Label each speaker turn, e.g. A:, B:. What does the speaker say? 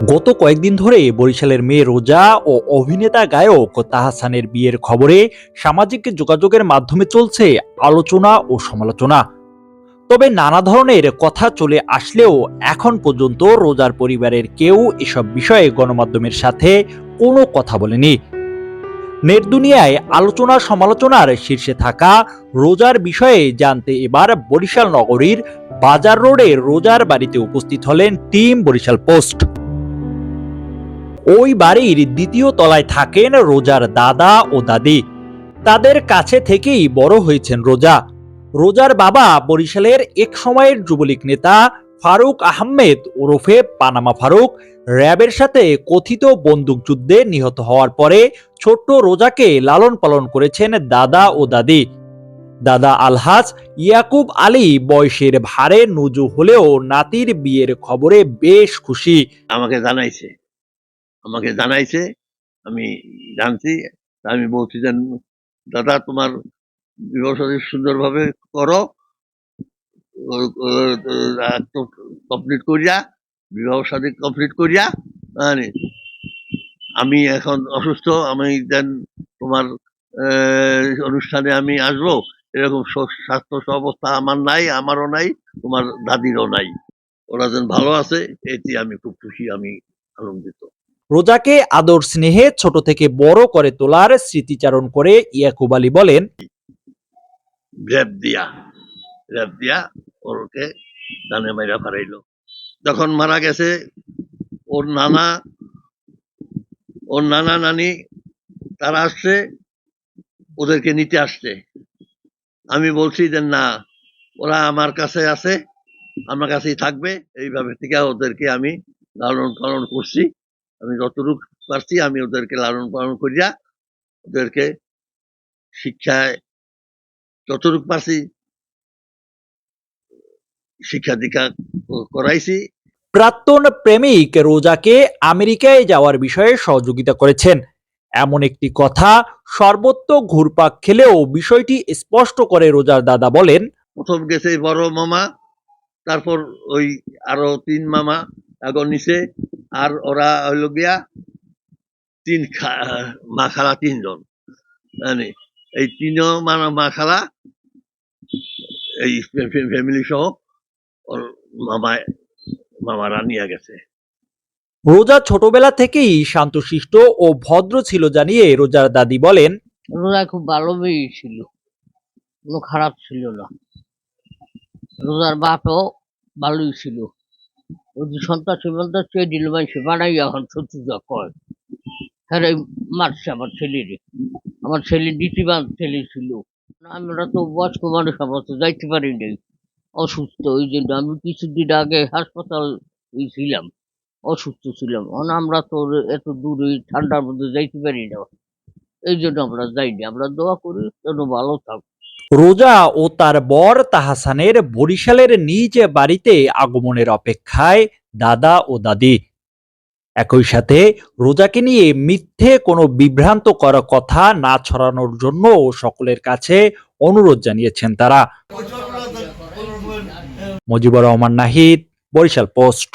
A: গত কয়েকদিন ধরে বরিশালের মেয়ে রোজা ও অভিনেতা গায়ক তাহসানের বিয়ের খবরে সামাজিক যোগাযোগের মাধ্যমে চলছে আলোচনা ও সমালোচনা। তবে নানা ধরনের কথা চলে আসলেও এখন পর্যন্ত রোজার পরিবারের কেউ এসব বিষয়ে গণমাধ্যমের সাথে কোনো কথা বলেনি। নেট দুনিয়ায় আলোচনা সমালোচনার শীর্ষে থাকা রোজার বিষয়ে জানতে এবার বরিশাল নগরীর বাজার রোডে রোজার বাড়িতে উপস্থিত হলেন টিম বরিশাল পোস্ট। ওই বাড়ির দ্বিতীয় তলায় থাকেন রোজার দাদা ও দাদি। তাদের কাছে থেকেই বড় হয়েছেন রোজা। রোজার বাবা বরিশালের এক সময়ের যুবলীগ নেতা ফারুক আহমেদ ওরফে পানামা ফারুক র্যাবের সাথে কথিত বন্দুকযুদ্ধে নিহত হওয়ার পরে ছোট্ট রোজাকে লালন পালন করেছেন দাদা ও দাদি। দাদা আলহাজ ইয়াকুব আলী বয়সের ভারে নুজু হলেও নাতির বিয়ের খবরে বেশ খুশি।
B: আমাকে জানাইছে, আমি জানছি। আমি বলছি যে দাদা, তোমার বিবাহ শাদী সুন্দরভাবে করো, কমপ্লিট করিয়া, বিবাহ শাদী কমপ্লিট করিয়া। মানে আমি এখন অসুস্থ, আমি দেন তোমার অনুষ্ঠানে আমি আসবো, এরকম স্বাস্থ্য অবস্থা আমার নাই, আমারও নাই, তোমার দাদিরও নাই। ওরা যেন ভালো আছে, এটি আমি খুব খুশি, আমি আনন্দিত।
A: রোজাকে আদর স্নেহে ছোট থেকে বড় করে তোলার স্মৃতিচারণ করে ইয়াকুব আলী বলেন,
B: র্যাব দিয়া ওরকে ডানে মাইরা ফারাইলো। যখন মারা গেছে ওর নানা নানি তারা আসছে, ওদেরকে নিতে আসছে। আমি বলছি যে না, ওরা আমার কাছে আছে, আমার কাছেই থাকবে। এইভাবে থেকে ওদেরকে আমি লালন পালন করছি। আমি যতটুকু পারছি আমি ওদেরকে লালন পালন করিয়া ওদেরকে শিক্ষায় যতটুকু পারছি শিক্ষা দীক্ষা করাইছি।
A: প্রাক্তন প্রেমিক রোজাকে আমেরিকায় যাওয়ার বিষয়ে সহযোগিতা করেছেন এমন একটি কথা সর্বত্র ঘুরপাক খেলেও বিষয়টি স্পষ্ট করে রোজার দাদা বলেন,
B: প্রথম গেছে বড় মামা, তারপর ওই আরো 3 মামা এখন নিচে, আর ওরা হইল গিয়া মা খালা 3 জন। মানে এই 3 মা খালা এই ফ্যামিলি সহ ওর মামারা নিয়ে গেছে।
A: রোজা ছোটবেলা থেকেই শান্তশিষ্ট ও ভদ্র ছিল জানিয়ে রোজার দাদি বলেন,
C: রোজা খুব ভালো মেয়ে ছিল, কোনো খারাপ ছিল না। রোজার বাপও ভালোই ছিল। ওই যে সন্ত্রাস চেয়ে দিল সে বানাই এখন শত্রুতা কয়। হ্যাঁ, মারছে আমার ছেলে দ্বিতীয়বার ছেলে ছিল। আমরা তো বয়স্ক মানুষ, আমরা তো যাইতে পারি নাই, অসুস্থ। ওই জন্য আমি কিছুদিন আগে হাসপাতাল ছিলাম, অসুস্থ ছিলাম। আমরা তো এত দূরে ঠান্ডার মধ্যে যাইতে পারি না, এই জন্য আমরা যাইনি। আমরা দোয়া করি যেন ভালো থাক।
A: রোজা ও তার বর তাহসানের বরিশালের নিজ বাড়িতে আগমনের অপেক্ষায় দাদা ও দাদি। একই সাথে রোজাকে নিয়ে মিথ্যে কোনো বিভ্রান্ত করা কথা না ছড়ানোর জন্য সকলের কাছে অনুরোধ জানিয়েছেন তারা। মুজিবুর রহমান নাহিদ, বরিশাল পোস্ট।